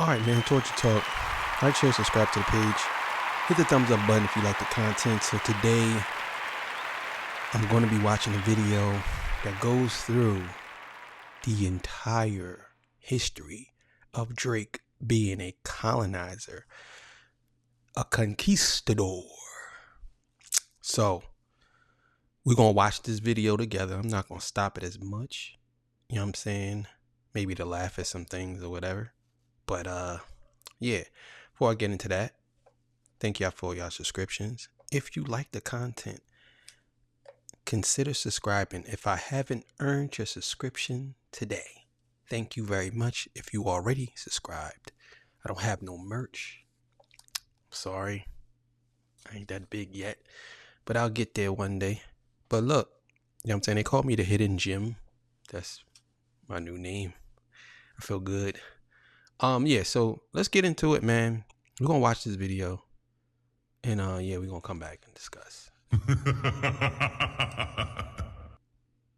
Alright, man, Torture Talk. Like, share, subscribe to the page. Hit the thumbs up button if you like the content. So today, I'm going to be watching a video that goes through the entire history of Drake being a colonizer, a conquistador. So, we're going to watch this video together. I'm not going to stop it as much. You know what I'm saying? Maybe to laugh at some things or whatever. But, yeah, before I get into that, thank y'all for y'all subscriptions. If you like the content, consider subscribing. If I haven't earned your subscription today, thank you very much. If you already subscribed, I don't have no merch. Sorry, I ain't that big yet, but I'll get there one day. But look, you know what I'm saying? They call me the Hidden Gem. That's my new name. I feel good. Yeah, so let's get into it, man. We're gonna watch this video, and yeah, we're gonna come back and discuss.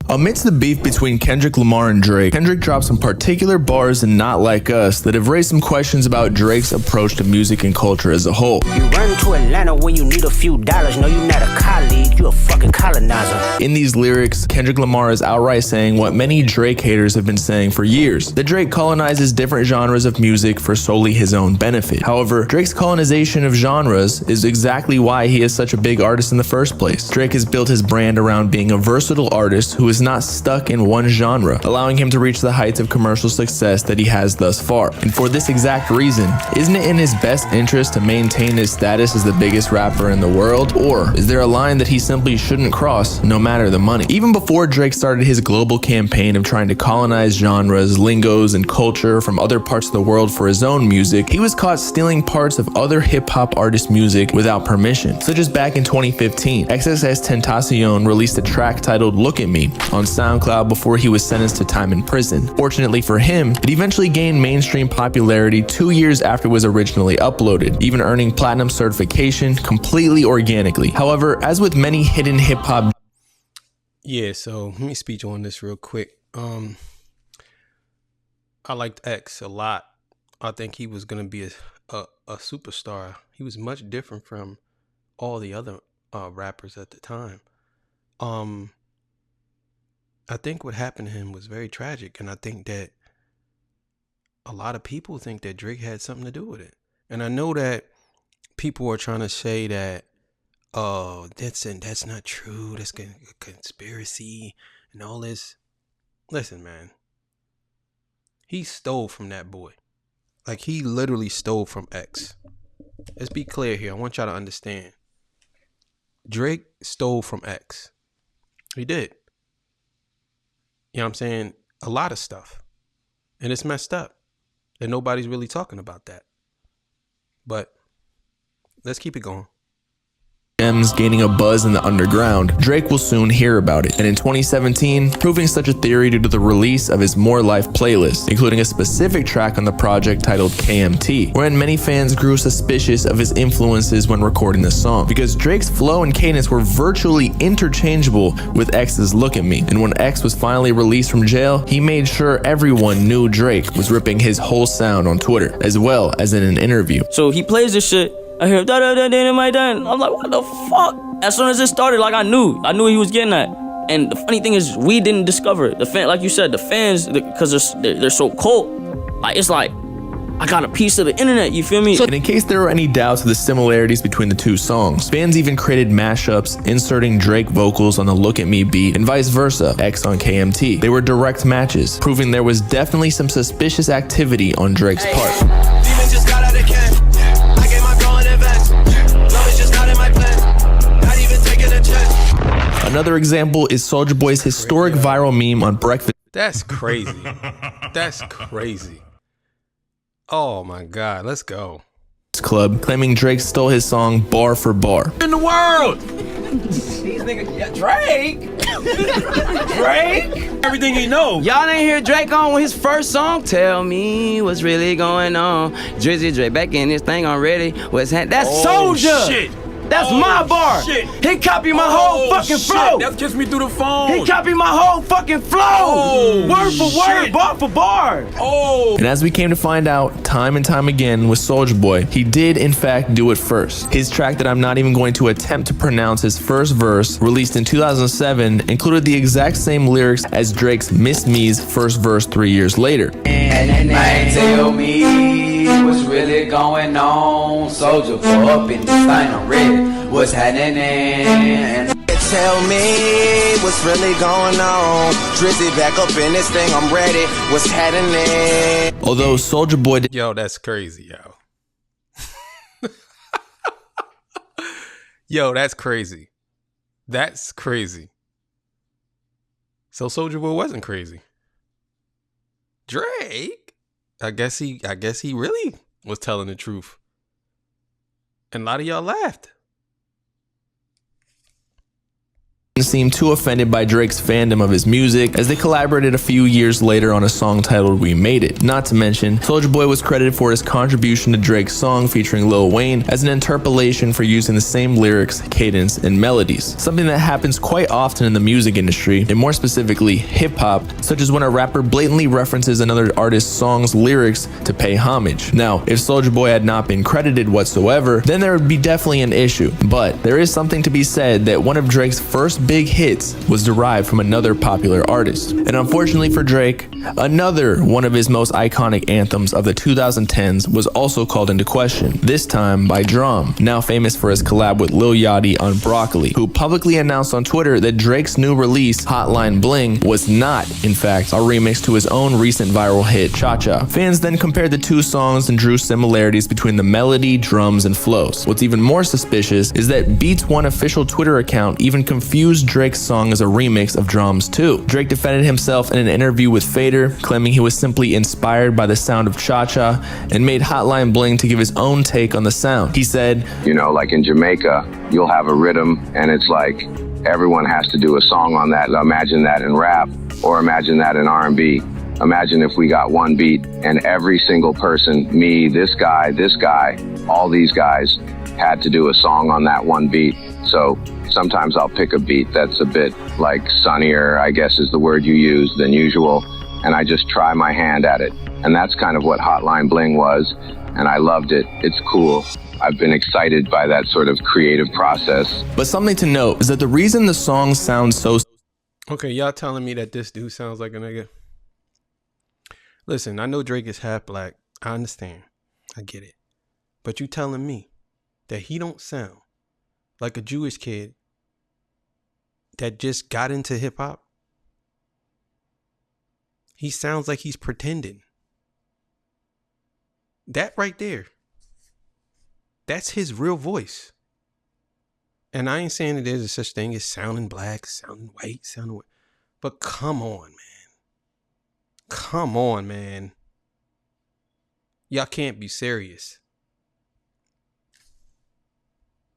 Amidst the beef between Kendrick Lamar and Drake, Kendrick dropped some particular bars in Not Like Us that have raised some questions about Drake's approach to music and culture as a whole. You run to Atlanta when you need a few dollars. No, you're not a colleague, you a fucking colonizer. In these lyrics, Kendrick Lamar is outright saying what many Drake haters have been saying for years, that Drake colonizes different genres of music for solely his own benefit. However, Drake's colonization of genres is exactly why he is such a big artist in the first place. Drake has built his brand around being a versatile artist who is not stuck in one genre, allowing him to reach the heights of commercial success that he has thus far. And for this exact reason, isn't it in his best interest to maintain his status as the biggest rapper in the world? Or is there a line that he simply shouldn't cross, no matter the money? Even before Drake started his global campaign of trying to colonize genres, lingos, and culture from other parts of the world for his own music, he was caught stealing parts of other hip-hop artists' music without permission. Such as back in 2015, XXXTentacion released a track titled Look at Me on SoundCloud before he was sentenced to time in prison. Fortunately for him, it eventually gained mainstream popularity 2 years after it was originally uploaded, even earning platinum certification completely organically. However, as with many hidden hip-hop... Yeah, so let me speak on this real quick. I liked X a lot. I think he was going to be a superstar. He was much different from all the other rappers at the time. I think what happened to him was very tragic, and I think that a lot of people think that Drake had something to do with it. And I know that people are trying to say that, oh, that's not true, that's a conspiracy and all this. Listen, man, he stole from that boy. Like, he literally stole from X. Let's be clear here. I want y'all to understand. Drake stole from X. He did. You know what I'm saying? A lot of stuff. And it's messed up. And nobody's really talking about that. But let's keep it going. Gems gaining a buzz in the underground, Drake will soon hear about it, and in 2017, proving such a theory due to the release of his More Life playlist, including a specific track on the project titled KMT, wherein many fans grew suspicious of his influences when recording the song, because Drake's flow and cadence were virtually interchangeable with X's Look at Me, and when X was finally released from jail, he made sure everyone knew Drake was ripping his whole sound on Twitter, as well as in an interview. So he plays this shit, I hear da da da da my done. I'm like, what the fuck? As soon as it started, like I knew he was getting that. And the funny thing is, we didn't discover it. The fan, like you said, the fans, because they're so cult. Like it's like I got a piece of the internet. You feel me? And in case there were any doubts of the similarities between the two songs, fans even created mashups inserting Drake vocals on the Look at Me beat and vice versa, X on KMT. They were direct matches, proving there was definitely some suspicious activity on Drake's part. Another example is Soulja Boy's historic viral meme on Breakfast. That's crazy. That's crazy. Oh my God, let's go. Club, claiming Drake stole his song bar for bar. In the world! These niggas, yeah, Drake? Drake? Everything he know. Y'all didn't hear Drake on his first song? Tell me what's really going on. Drizzy Drake back in this thing already. That's Soulja. Shit. That's my bar. Shit. He copied my whole fucking flow. That's Kiss Me Through the Phone. He copied my whole fucking flow. Word for word, bar for bar. And as we came to find out time and time again with Soulja Boy, he did in fact do it first. His track that I'm not even going to attempt to pronounce his first verse, released in 2007, included the exact same lyrics as Drake's Miss Me's first verse 3 years later. And tell me what's really going on. Soulja Boy up in this thing, I'm ready. What's happening? Tell me what's really going on. Drizzy back up in this thing, I'm ready. What's happening? Although Soulja Boy did Yo, that's crazy, yo. Yo, that's crazy. That's crazy. So Soulja Boy wasn't crazy. Drake, I guess he really was telling the truth. And a lot of y'all laughed. seem too offended by Drake's fandom of his music, as they collaborated a few years later on a song titled We Made It. Not to mention, Soulja Boy was credited for his contribution to Drake's song featuring Lil Wayne as an interpolation for using the same lyrics, cadence, and melodies, something that happens quite often in the music industry, and more specifically hip-hop, such as when a rapper blatantly references another artist's song's lyrics to pay homage. Now, if Soulja Boy had not been credited whatsoever, then there would be definitely an issue, but there is something to be said that one of Drake's first big hits was derived from another popular artist. And unfortunately for Drake, another one of his most iconic anthems of the 2010s was also called into question, this time by Drum, now famous for his collab with Lil Yachty on Broccoli, who publicly announced on Twitter that Drake's new release, Hotline Bling, was not, in fact, a remix to his own recent viral hit, Cha Cha. Fans then compared the two songs and drew similarities between the melody, drums, and flows. What's even more suspicious is that Beats One official Twitter account even confused Drake's song as a remix of Drums too. Drake defended himself in an interview with Fader, claiming he was simply inspired by the sound of Cha Cha and made Hotline Bling to give his own take on the sound. He said, you know, like in Jamaica, you'll have a rhythm and it's like everyone has to do a song on that. Imagine that in rap, or imagine that in R&B. Imagine if we got one beat and every single person, me, this guy, all these guys had to do a song on that one beat. So sometimes I'll pick a beat that's a bit like sunnier, I guess is the word you use, than usual, and I just try my hand at it. And that's kind of what Hotline Bling was, and I loved it. It's cool. I've been excited by that sort of creative process. But something to note is that the reason the song sounds so... Okay, y'all telling me that this dude sounds like a nigga? Listen, I know Drake is half black. I understand. I get it. But you telling me that he don't sound like a Jewish kid that just got into hip hop? He sounds like he's pretending. That right there, that's his real voice. And I ain't saying that there's a such thing as sounding black, sounding white, but come on, man. Come on, man. Y'all can't be serious.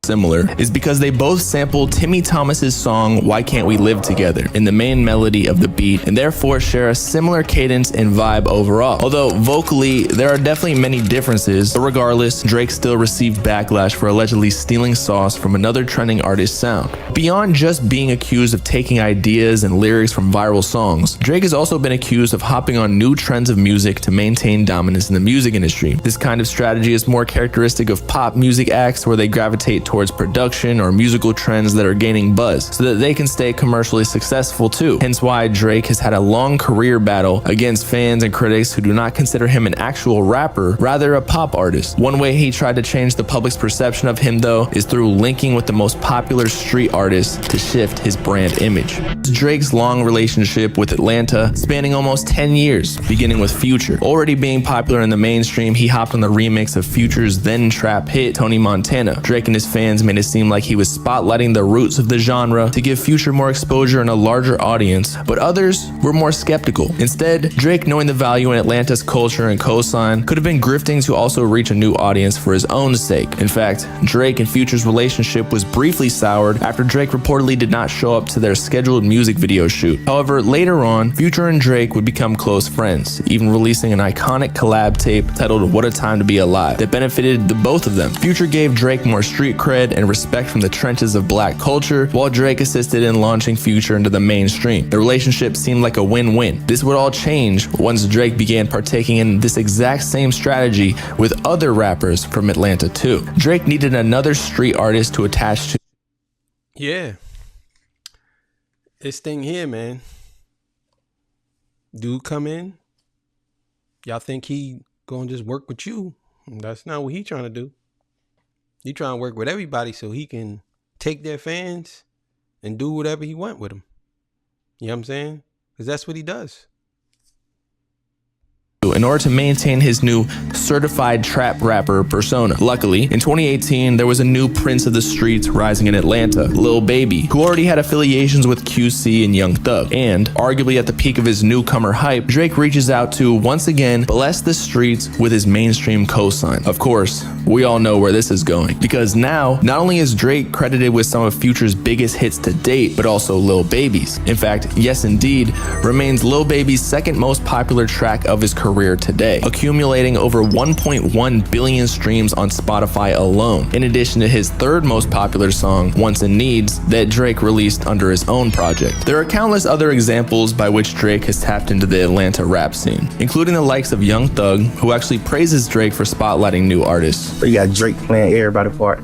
Similar is because they both sampled Timmy Thomas's song Why Can't We Live Together in the main melody of the beat, and therefore share a similar cadence and vibe overall. Although vocally there are definitely many differences, but regardless, Drake still received backlash for allegedly stealing sauce from another trending artist's sound. Beyond just being accused of taking ideas and lyrics from viral songs, Drake has also been accused of hopping on new trends of music to maintain dominance in the music industry. This kind of strategy is more characteristic of pop music acts, where they gravitate towards production or musical trends that are gaining buzz so that they can stay commercially successful too. Hence why Drake has had a long career battle against fans and critics who do not consider him an actual rapper, rather a pop artist. One way he tried to change the public's perception of him though is through linking with the most popular street artists to shift his brand image. Drake's long relationship with Atlanta spanning almost 10 years, beginning with Future. Already being popular in the mainstream, he hopped on the remix of Future's then trap hit Tony Montana. Drake and his fans made it seem like he was spotlighting the roots of the genre to give Future more exposure and a larger audience, but others were more skeptical. Instead, Drake, knowing the value in Atlanta's culture and cosign, could have been grifting to also reach a new audience for his own sake. In fact, Drake and Future's relationship was briefly soured after Drake reportedly did not show up to their scheduled music video shoot. However, later on, Future and Drake would become close friends, even releasing an iconic collab tape titled What a Time to Be Alive that benefited the both of them. Future gave Drake more street cred cred and respect from the trenches of black culture, while Drake assisted in launching Future into the mainstream. The relationship seemed like a win-win. This would all change once Drake began partaking in this exact same strategy with other rappers from Atlanta too. Drake needed another street artist to attach to. Yeah. This thing here, man. Dude come in. Y'all think he gonna just work with you? That's not what he trying to do. He trying to work with everybody so he can take their fans and do whatever he want with them. You know what I'm saying? Because that's what he does. In order to maintain his new certified trap rapper persona. Luckily, in 2018, there was a new prince of the streets rising in Atlanta, Lil Baby, who already had affiliations with QC and Young Thug. And, arguably at the peak of his newcomer hype, Drake reaches out to, once again, bless the streets with his mainstream cosign. Of course, we all know where this is going. Because now, not only is Drake credited with some of Future's biggest hits to date, but also Lil Baby's. In fact, Yes Indeed remains Lil Baby's second most popular track of his career today, accumulating over 1.1 billion streams on Spotify alone, in addition to his third most popular song, Wants and Needs, that Drake released under his own project. There are countless other examples by which Drake has tapped into the Atlanta rap scene, including the likes of Young Thug, who actually praises Drake for spotlighting new artists. You got Drake playing everybody part.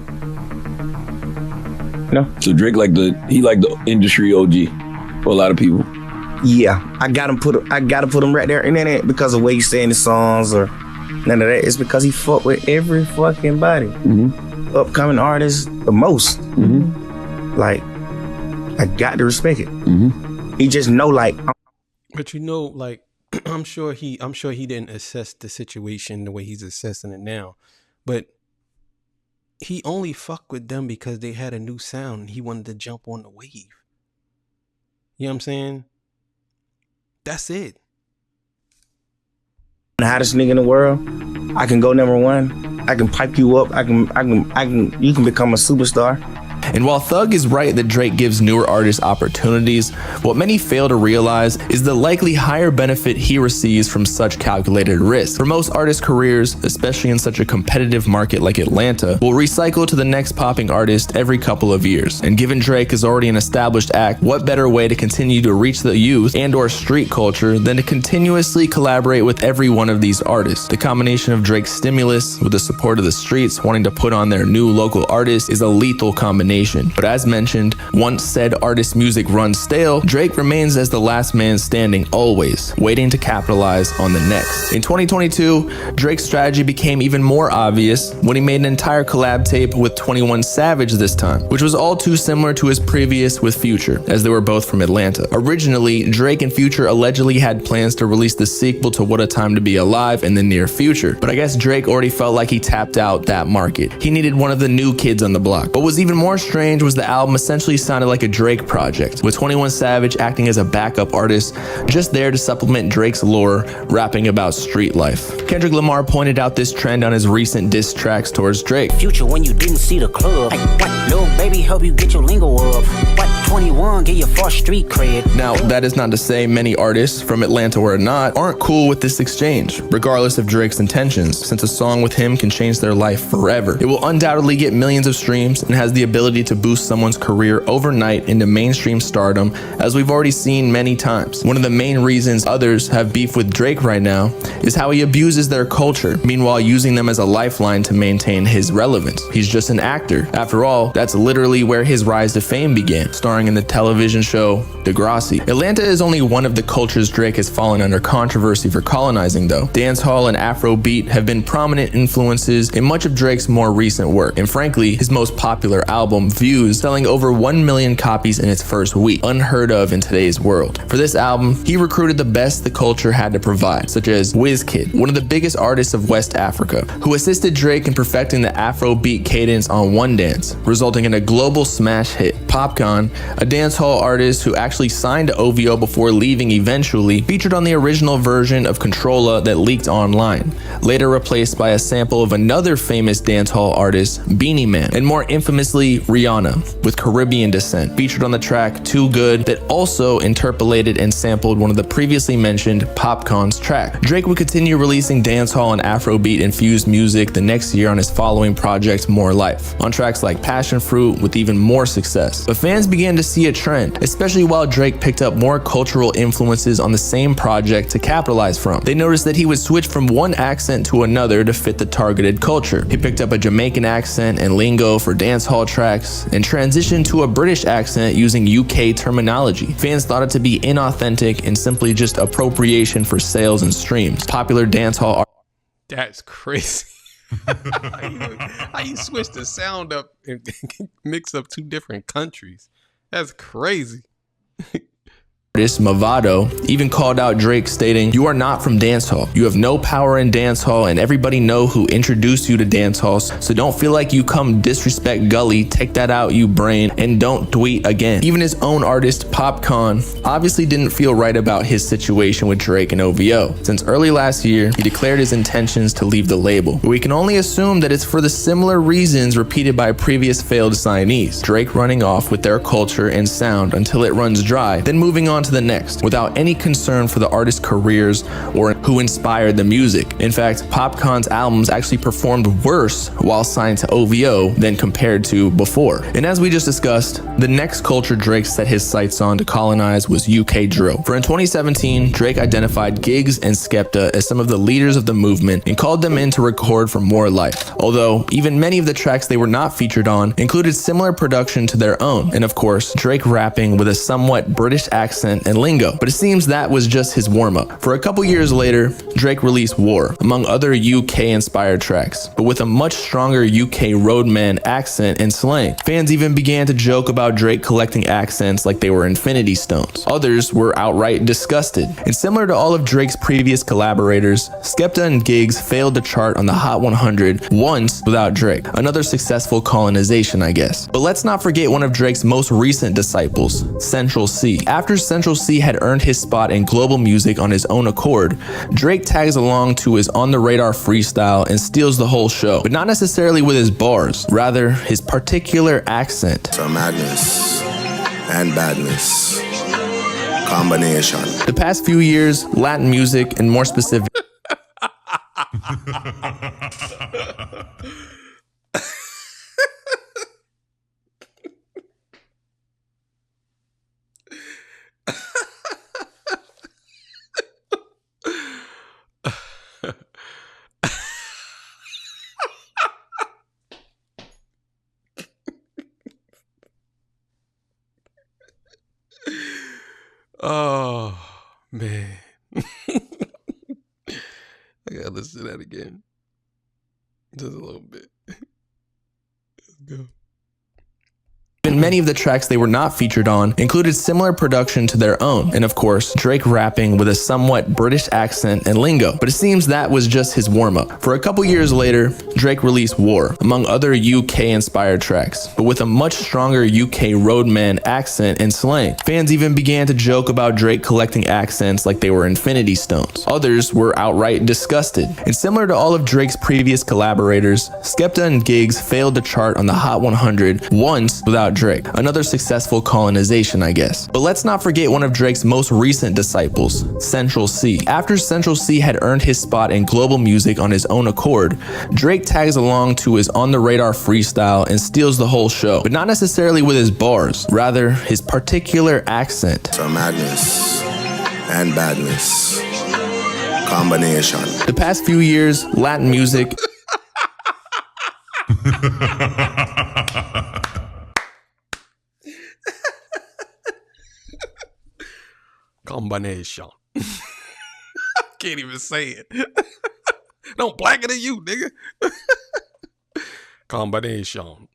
No? So Drake like the industry OG for a lot of people. Yeah, I gotta put him right there, and then it because of the way he's saying the songs or none of that. It's because he fuck with every fucking body. Mm-hmm. Upcoming artists, the most. Mm-hmm. Like, I got to respect it. Mm-hmm. He just know, like. But you know, like, I'm sure he didn't assess the situation the way he's assessing it now, but he only fucked with them because they had a new sound and he wanted to jump on the wave. You know what I'm saying? That's it. The hottest nigga in the world, I can go number one. I can pipe you up. You can become a superstar. And while Thug is right that Drake gives newer artists opportunities, what many fail to realize is the likely higher benefit he receives from such calculated risk. For most artists' careers, especially in such a competitive market like Atlanta, will recycle to the next popping artist every couple of years. And given Drake is already an established act, what better way to continue to reach the youth and or street culture than to continuously collaborate with every one of these artists? The combination of Drake's stimulus with the support of the streets wanting to put on their new local artists is a lethal combination. But as mentioned, once said artist's music runs stale, Drake remains as the last man standing always, waiting to capitalize on the next. In 2022, Drake's strategy became even more obvious when he made an entire collab tape with 21 Savage this time, which was all too similar to his previous with Future, as they were both from Atlanta. Originally, Drake and Future allegedly had plans to release the sequel to What a Time to Be Alive in the near future, but I guess Drake already felt like he tapped out that market. He needed one of the new kids on the block. What was even more strange was the album essentially sounded like a Drake project, with 21 Savage acting as a backup artist, just there to supplement Drake's lore, rapping about street life. Kendrick Lamar pointed out this trend on his recent diss tracks towards Drake. Future when you didn't see the club. Hey, what? Lil Baby help you get your lingo up. What? 21 get your first street cred. Now, that is not to say many artists, from Atlanta or not, aren't cool with this exchange, regardless of Drake's intentions, since a song with him can change their life forever. It will undoubtedly get millions of streams and has the ability to boost someone's career overnight into mainstream stardom, as we've already seen many times. One of the main reasons others have beef with Drake right now is how he abuses their culture, meanwhile using them as a lifeline to maintain his relevance. He's just an actor. After all, that's literally where his rise to fame began, starring in the television show Degrassi. Atlanta is only one of the cultures Drake has fallen under controversy for colonizing, though. Dancehall and Afrobeat have been prominent influences in much of Drake's more recent work, and frankly, his most popular album, Views, selling over 1 million copies in its first week, unheard of in today's world. For this album, he recruited the best the culture had to provide, such as Wizkid, one of the biggest artists of West Africa, who assisted Drake in perfecting the Afrobeat cadence on One Dance, resulting in a global smash hit. Popcorn, a dancehall artist who actually signed to OVO before leaving eventually, featured on the original version of Controlla that leaked online, later replaced by a sample of another famous dancehall artist, Beanie Man, and more infamously Rihanna, with Caribbean descent, featured on the track Too Good that also interpolated and sampled one of the previously mentioned Popcon's track. Drake would continue releasing dancehall and Afrobeat infused music the next year on his following project More Life, on tracks like Passion Fruit with even more success. But fans began to see a trend, especially while Drake picked up more cultural influences on the same project to capitalize from. They noticed that he would switch from one accent to another to fit the targeted culture. He picked up a Jamaican accent and lingo for dancehall tracks, and transitioned to a British accent using UK terminology. Fans thought it to be inauthentic and simply just appropriation for sales and streams. Popular dancehall That's crazy. How you switch the sound up and mix up two different countries? That's crazy. artist Mavado even called out Drake, stating, "You are not from dancehall. You have no power in dancehall, and everybody know who introduced you to dancehalls, so don't feel like you come disrespect Gully. Take that out, you brain, and don't tweet again." Even his own artist Popcon obviously didn't feel right about his situation with Drake and OVO. Since early last year, he declared his intentions to leave the label, but we can only assume that it's for the similar reasons repeated by previous failed signees: Drake running off with their culture and sound until it runs dry, then moving on to the next, without any concern for the artist's careers or who inspired the music. In fact, Popcon's albums actually performed worse while signed to OVO than compared to before. And as we just discussed, the next culture Drake set his sights on to colonize was UK drill. For in 2017, Drake identified Giggs and Skepta as some of the leaders of the movement and called them in to record for More Life. Although, even many of the tracks they were not featured on included similar production to their own, and of course, Drake rapping with a somewhat British accent and lingo. But it seems that was just his warm-up. For a couple years later, Drake released War, among other UK-inspired tracks, but with a much stronger UK roadman accent and slang. Fans even began to joke about Drake collecting accents like they were infinity stones. Others were outright disgusted. And similar to all of Drake's previous collaborators, Skepta and Giggs failed to chart on the Hot 100 once without Drake. Another successful colonization, I guess. But let's not forget one of Drake's most recent disciples, Central C. After Central C had earned his spot in global music on his own accord, Drake tags along to his On the Radar freestyle and steals the whole show, but not necessarily with his bars, rather his particular accent. From madness and badness combination. The past few years, Latin music, and more specific Oh, man. I gotta listen to that again. Just a little bit. Let's go. And many of the tracks they were not featured on included similar production to their own, and of course, Drake rapping with a somewhat British accent and lingo. But it seems that was just his warm-up. For a couple years later, Drake released War, among other UK-inspired tracks, but with a much stronger UK roadman accent and slang. Fans even began to joke about Drake collecting accents like they were infinity stones. Others were outright disgusted. And similar to all of Drake's previous collaborators, Skepta and Giggs failed to chart on the Hot 100 once without Drake. Another successful colonization, I guess. But let's not forget one of Drake's most recent disciples, Central C. After Central C had earned his spot in global music on his own accord, Drake tags along to his On the Radar freestyle and steals the whole show, but not necessarily with his bars, rather his particular accent. From madness and badness combination. The past few years, Latin music Combination. Can't even say it. Don't blacker than you, nigga. Combination.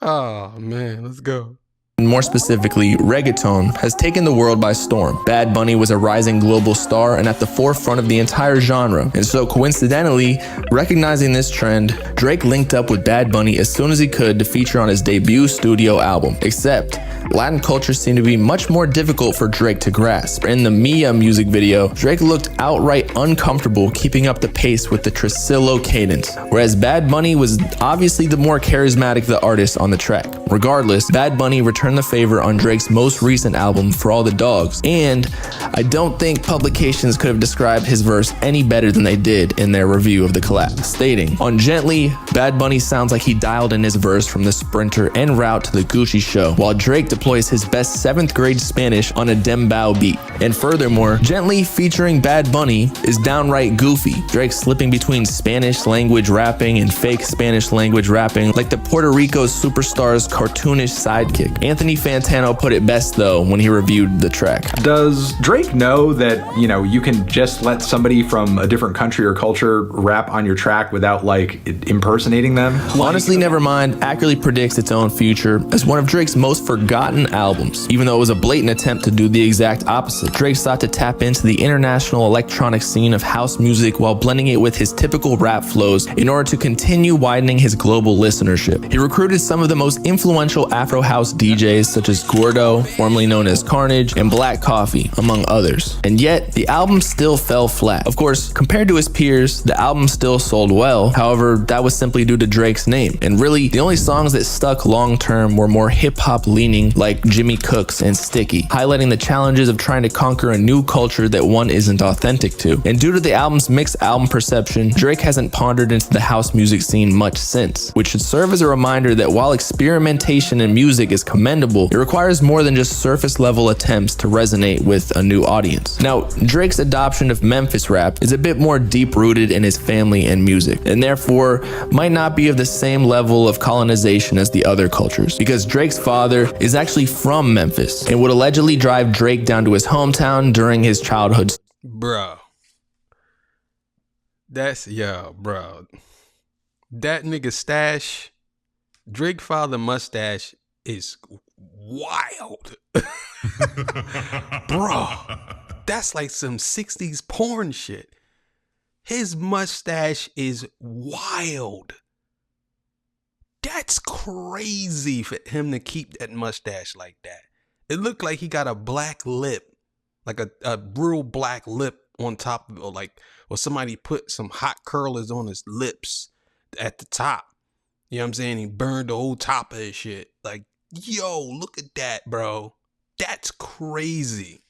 Oh, man. Let's go. and more specifically reggaeton, has taken the world by storm. Bad Bunny was a rising global star and at the forefront of the entire genre. And so coincidentally, recognizing this trend, Drake linked up with Bad Bunny as soon as he could to feature on his debut studio album. Except, Latin culture seemed to be much more difficult for Drake to grasp. In the Mia music video, Drake looked outright uncomfortable keeping up the pace with the Tresillo cadence, whereas Bad Bunny was obviously the more charismatic of the artist on the track. Regardless, Bad Bunny returned the favor on Drake's most recent album, For All the Dogs, and I don't think publications could have described his verse any better than they did in their review of the collab, stating, "On Gently, Bad Bunny sounds like he dialed in his verse from the Sprinter en route to the Gucci show, while Drake deploys his best 7th grade Spanish on a dembow beat. And furthermore, Gently featuring Bad Bunny is downright goofy. Drake slipping between Spanish language rapping and fake Spanish language rapping like the Puerto Rico superstar's cartoonish sidekick." Anthony Fantano put it best though when he reviewed the track. Does Drake know that, you can just let somebody from a different country or culture rap on your track without like impersonating them? Honestly, Nevermind accurately predicts its own future as one of Drake's most forgotten albums, even though it was a blatant attempt to do the exact opposite. Drake sought to tap into the international electronic scene of house music while blending it with his typical rap flows in order to continue widening his global listenership. He recruited some of the most influential Afro house DJs such as Gordo, formerly known as Carnage, and Black Coffee, among others. And yet, the album still fell flat. Of course, compared to his peers, the album still sold well. However, that was simply due to Drake's name. And really, the only songs that stuck long-term were more hip-hop leaning like Jimmy Cooks and Sticky, highlighting the challenges of trying to conquer a new culture that one isn't authentic to. And due to the album's mixed album perception, Drake hasn't pondered into the house music scene much since, which should serve as a reminder that while experimentation in music is commendable, it requires more than just surface-level attempts to resonate with a new audience. Now, Drake's adoption of Memphis rap is a bit more deep-rooted in his family and music, and therefore might not be of the same level of colonization as the other cultures, because Drake's father is actually from Memphis and would allegedly drive Drake down to his hometown during his childhood. Bro. Bro. That nigga stash, Drake father mustache is wild. Bro, that's like some 60s porn shit. His mustache is wild. That's crazy for him to keep that mustache like that. It looked like he got a black lip, like a real black lip on top of it, or somebody put some hot curlers on his lips at the top. You know what I'm saying? He burned the whole top of his shit. Like, yo, look at that, bro. That's crazy.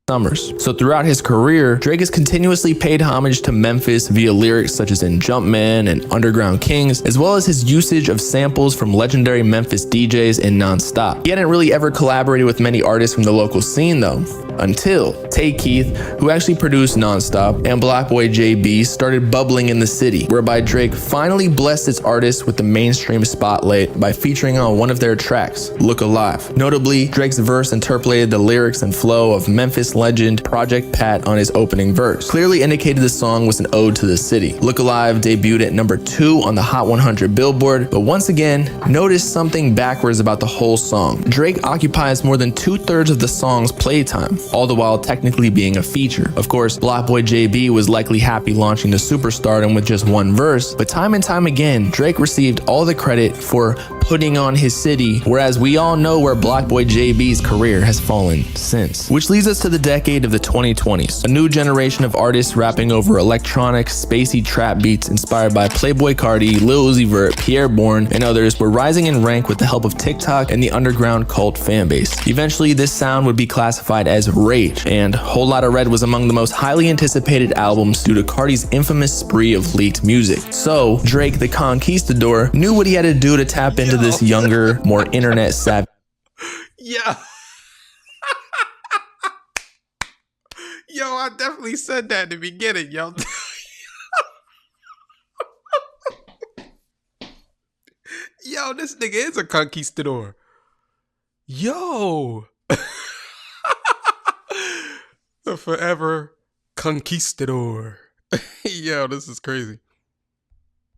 Summers. So throughout his career, Drake has continuously paid homage to Memphis via lyrics such as in Jumpman and Underground Kings, as well as his usage of samples from legendary Memphis DJs in Non-Stop. He hadn't really ever collaborated with many artists from the local scene though, until Tay Keith, who actually produced Non-Stop, and Black Boy JB started bubbling in the city, whereby Drake finally blessed its artists with the mainstream spotlight by featuring on one of their tracks, Look Alive. Notably, Drake's verse interpolated the lyrics and flow of Memphis legend Project Pat on his opening verse, clearly indicated the song was an ode to the city. Look Alive debuted at number 2 on the Hot 100 Billboard, but once again, notice something backwards about the whole song. Drake occupies more than 2/3 of the song's playtime, all the while technically being a feature. Of course, Black Boy JB was likely happy launching to superstardom with just one verse, but time and time again, Drake received all the credit for putting on his city, whereas we all know where Black Boy JB's career has fallen since. Which leads us to the decade of the 2020s. A new generation of artists rapping over electronic, spacey trap beats inspired by Playboi Carti, Lil Uzi Vert, Pierre Bourne, and others were rising in rank with the help of TikTok and the underground cult fanbase. Eventually, this sound would be classified as rage, and Whole Lotta Red was among the most highly anticipated albums due to Carti's infamous spree of leaked music. So, Drake, the conquistador, knew what he had to do to tap into this younger, more internet savvy. Yeah. Yo, I definitely said that in the beginning, yo. Yo, this nigga is a conquistador. Yo. The forever conquistador. Yo, this is crazy.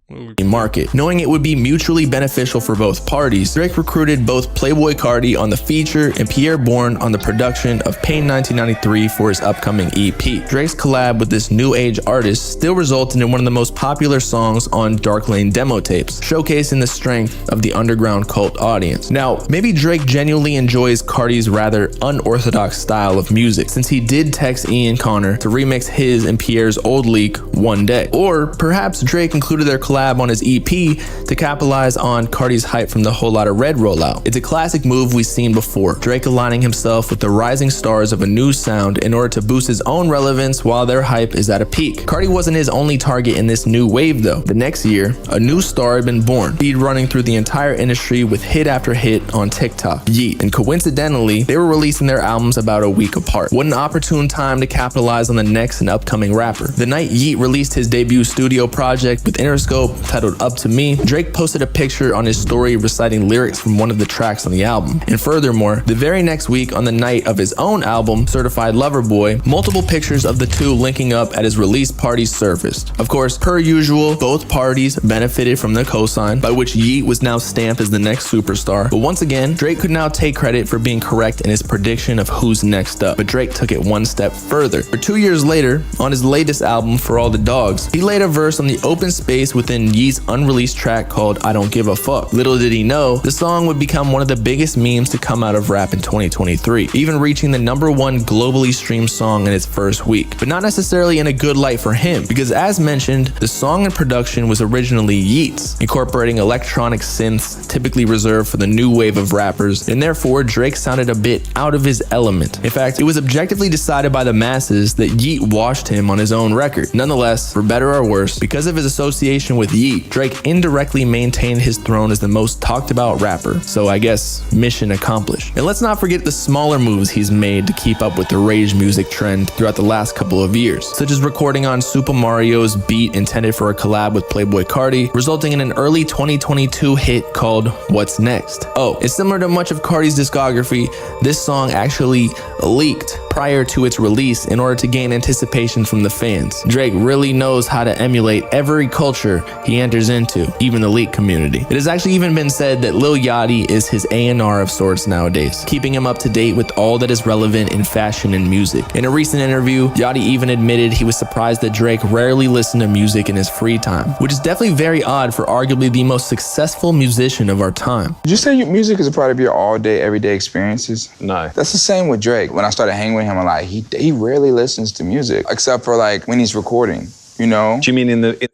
market. Knowing it would be mutually beneficial for both parties, Drake recruited both Playboi Carti on the feature and Pierre Bourne on the production of Pain 1993 for his upcoming EP. Drake's collab with this new age artist still resulted in one of the most popular songs on Dark Lane demo tapes, showcasing the strength of the underground cult audience. Now, maybe Drake genuinely enjoys Carti's rather unorthodox style of music, since he did text Ian Connor to remix his and Pierre's old leak one day. Or perhaps Drake included their collab on his EP to capitalize on Carti's hype from the Whole Lotta Red rollout. It's a classic move we've seen before, Drake aligning himself with the rising stars of a new sound in order to boost his own relevance while their hype is at a peak. Carti wasn't his only target in this new wave though. The next year, a new star had been born, speed running through the entire industry with hit after hit on TikTok, Yeat, and coincidentally, they were releasing their albums about a week apart. What an opportune time to capitalize on the next and upcoming rapper. The night Yeat released his debut studio project with Interscope titled Up to Me, Drake posted a picture on his story reciting lyrics from one of the tracks on the album. And furthermore, the very next week on the night of his own album, Certified Lover Boy, multiple pictures of the two linking up at his release party surfaced. Of course, per usual, both parties benefited from the cosign, by which Yeat was now stamped as the next superstar. But once again, Drake could now take credit for being correct in his prediction of who's next up. But Drake took it one step further. For 2 years later, on his latest album, For All the Dogs, he laid a verse on the open space within Yeat's unreleased track called I Don't Give a Fuck. Little did he know, the song would become one of the biggest memes to come out of rap in 2023, even reaching the #1 globally streamed song in its first week. But not necessarily in a good light for him, because as mentioned, the song and production was originally Yeat's, incorporating electronic synths typically reserved for the new wave of rappers, and therefore Drake sounded a bit out of his element. In fact, it was objectively decided by the masses that Yeat washed him on his own record. Nonetheless, for better or worse, because of his association with Yeat, Drake indirectly maintained his throne as the most talked about rapper, so I guess mission accomplished. And let's not forget the smaller moves he's made to keep up with the rage music trend throughout the last couple of years, such as recording on Super Mario's beat intended for a collab with Playboi Carti, resulting in an early 2022 hit called What's Next. Oh, and similar to much of Carti's discography, this song actually leaked prior to its release in order to gain anticipation from the fans. Drake really knows how to emulate every culture he enters into, even the leak community. It has actually even been said that Lil Yachty is his A&R of sorts nowadays, keeping him up to date with all that is relevant in fashion and music. In a recent interview, Yachty even admitted he was surprised that Drake rarely listened to music in his free time, which is definitely very odd for arguably the most successful musician of our time. Did you say your music is a part of your all-day, everyday experiences? No. That's the same with Drake. When I started hanging with him, I'm like, he rarely listens to music, except for like when he's recording, you know? Do you mean in the...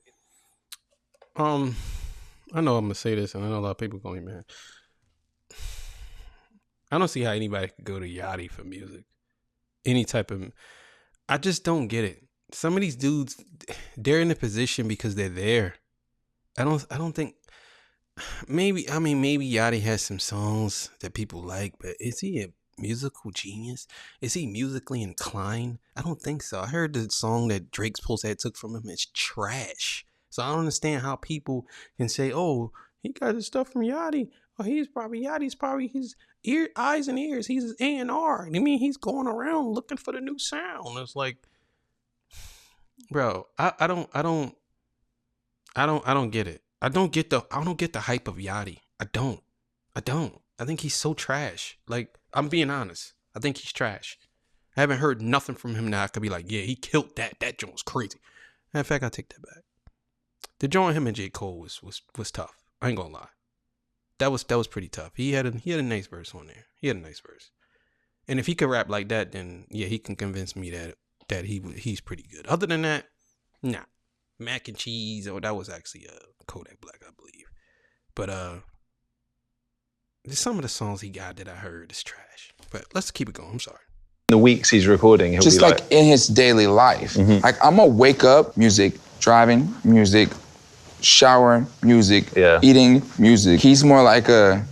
I know I'm gonna say this, and I know a lot of people going to be mad. I don't see how anybody could go to Yachty for music. Any type of... I just don't get it. Some of these dudes, they're in a position because they're there. I don't think... Maybe Yachty has some songs that people like, but is he a musical genius? Is he musically inclined? I don't think so. I heard the song that Drake's supposed to have took from him. It's trash. So I don't understand how people can say, oh, he got his stuff from Yachty. Oh, Yachty's probably his eyes and ears. He's his A&R. I mean, he's going around looking for the new sound. It's like, bro, I don't get it. I don't get the hype of Yachty. I don't. I think he's so trash. Like, I'm being honest. I think he's trash. I haven't heard nothing from him now. I could be like, yeah, he killed that. That joint was crazy. In fact, I take that back. The joint him and J. Cole was tough. I ain't gonna lie. That was pretty tough. He had a nice verse on there. He had a nice verse. And if he could rap like that, then yeah, he can convince me that he's pretty good. Other than that, nah. Mac and Cheese, that was actually Kodak Black, I believe. But some of the songs he got that I heard is trash. But let's keep it going. I'm sorry. In the weeks he's recording, he'll just be like in his daily life. Mm-hmm. Like I'm gonna wake up, music, driving, music, showering, music, eating, music. He's more like a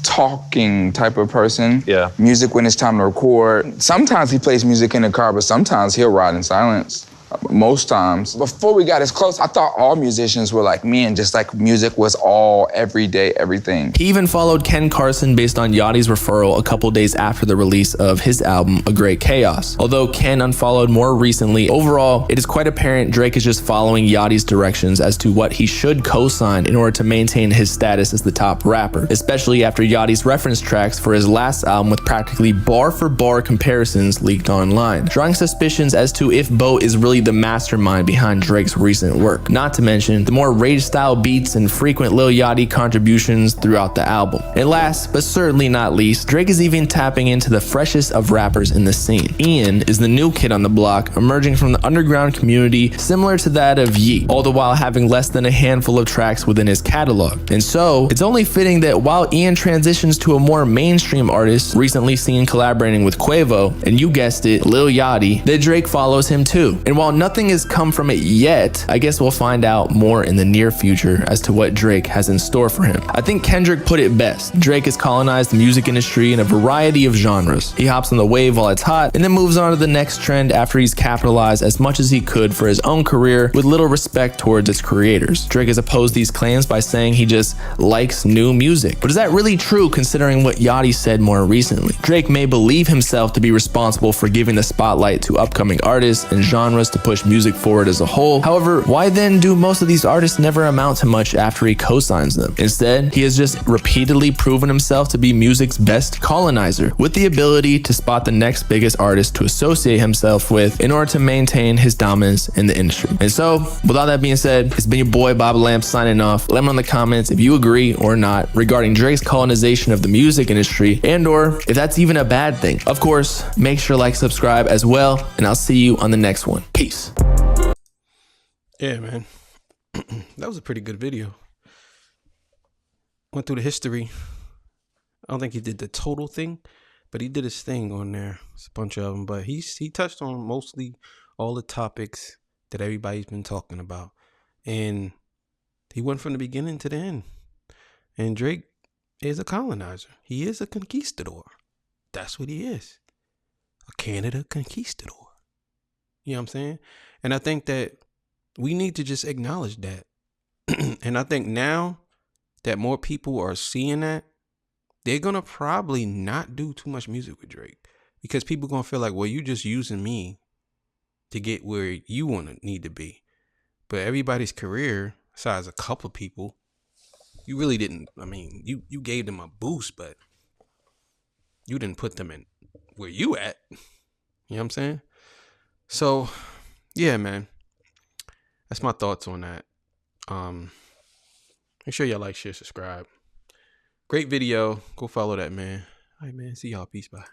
talking type of person. Music when it's time to record. Sometimes he plays music in the car, but sometimes he'll ride in silence. most times. Before we got as close, I thought all musicians were like me and just like music was all everyday everything. He even followed Ken Carson based on Yachty's referral a couple days after the release of his album, A Great Chaos. Although Ken unfollowed more recently, overall, it is quite apparent Drake is just following Yachty's directions as to what he should co-sign in order to maintain his status as the top rapper, especially after Yachty's reference tracks for his last album with practically bar-for-bar comparisons leaked online, drawing suspicions as to if Bo is really the mastermind behind Drake's recent work. Not to mention the more rage-style beats and frequent Lil Yachty contributions throughout the album. And last, but certainly not least, Drake is even tapping into the freshest of rappers in the scene. Ian is the new kid on the block, emerging from the underground community similar to that of Yeat, all the while having less than a handful of tracks within his catalog. And so, it's only fitting that while Ian transitions to a more mainstream artist, recently seen collaborating with Quavo, and you guessed it, Lil Yachty, that Drake follows him too. And while nothing has come from it yet, I guess we'll find out more in the near future as to what Drake has in store for him. I think Kendrick put it best. Drake has colonized the music industry in a variety of genres. He hops on the wave while it's hot, and then moves on to the next trend after he's capitalized as much as he could for his own career with little respect towards its creators. Drake has opposed these claims by saying he just likes new music. But is that really true considering what Yachty said more recently? Drake may believe himself to be responsible for giving the spotlight to upcoming artists and genres to push music forward as a whole. However, why then do most of these artists never amount to much after he co-signs them? Instead, he has just repeatedly proven himself to be music's best colonizer, with the ability to spot the next biggest artist to associate himself with in order to maintain his dominance in the industry. And so, with all that being said, it's been your boy Bob Lamp signing off. Let me know in the comments if you agree or not regarding Drake's colonization of the music industry, and or if that's even a bad thing. Of course, make sure to like, subscribe as well, and I'll see you on the next one. Peace. Yeah, man. That was a pretty good video. Went through the history. I don't think he did the total thing, but he did his thing on there. It's a bunch of them, but he touched on mostly all the topics that everybody's been talking about. And he went from the beginning to the end. And Drake is a colonizer. He is a conquistador. That's what he is. A Canada conquistador. You know what I'm saying? And I think that we need to just acknowledge that. And I think now that more people are seeing that, they're going to probably not do too much music with Drake. Because people going to feel like, well, you just using me to get where you want to need to be. But everybody's career, besides a couple people, you really didn't. I mean, you gave them a boost, but you didn't put them in where you at. You know what I'm saying? So, yeah, man. That's my thoughts on that. Make sure y'all like, share, subscribe. Great video. Go follow that, man. All right, man. See y'all. Peace. Bye.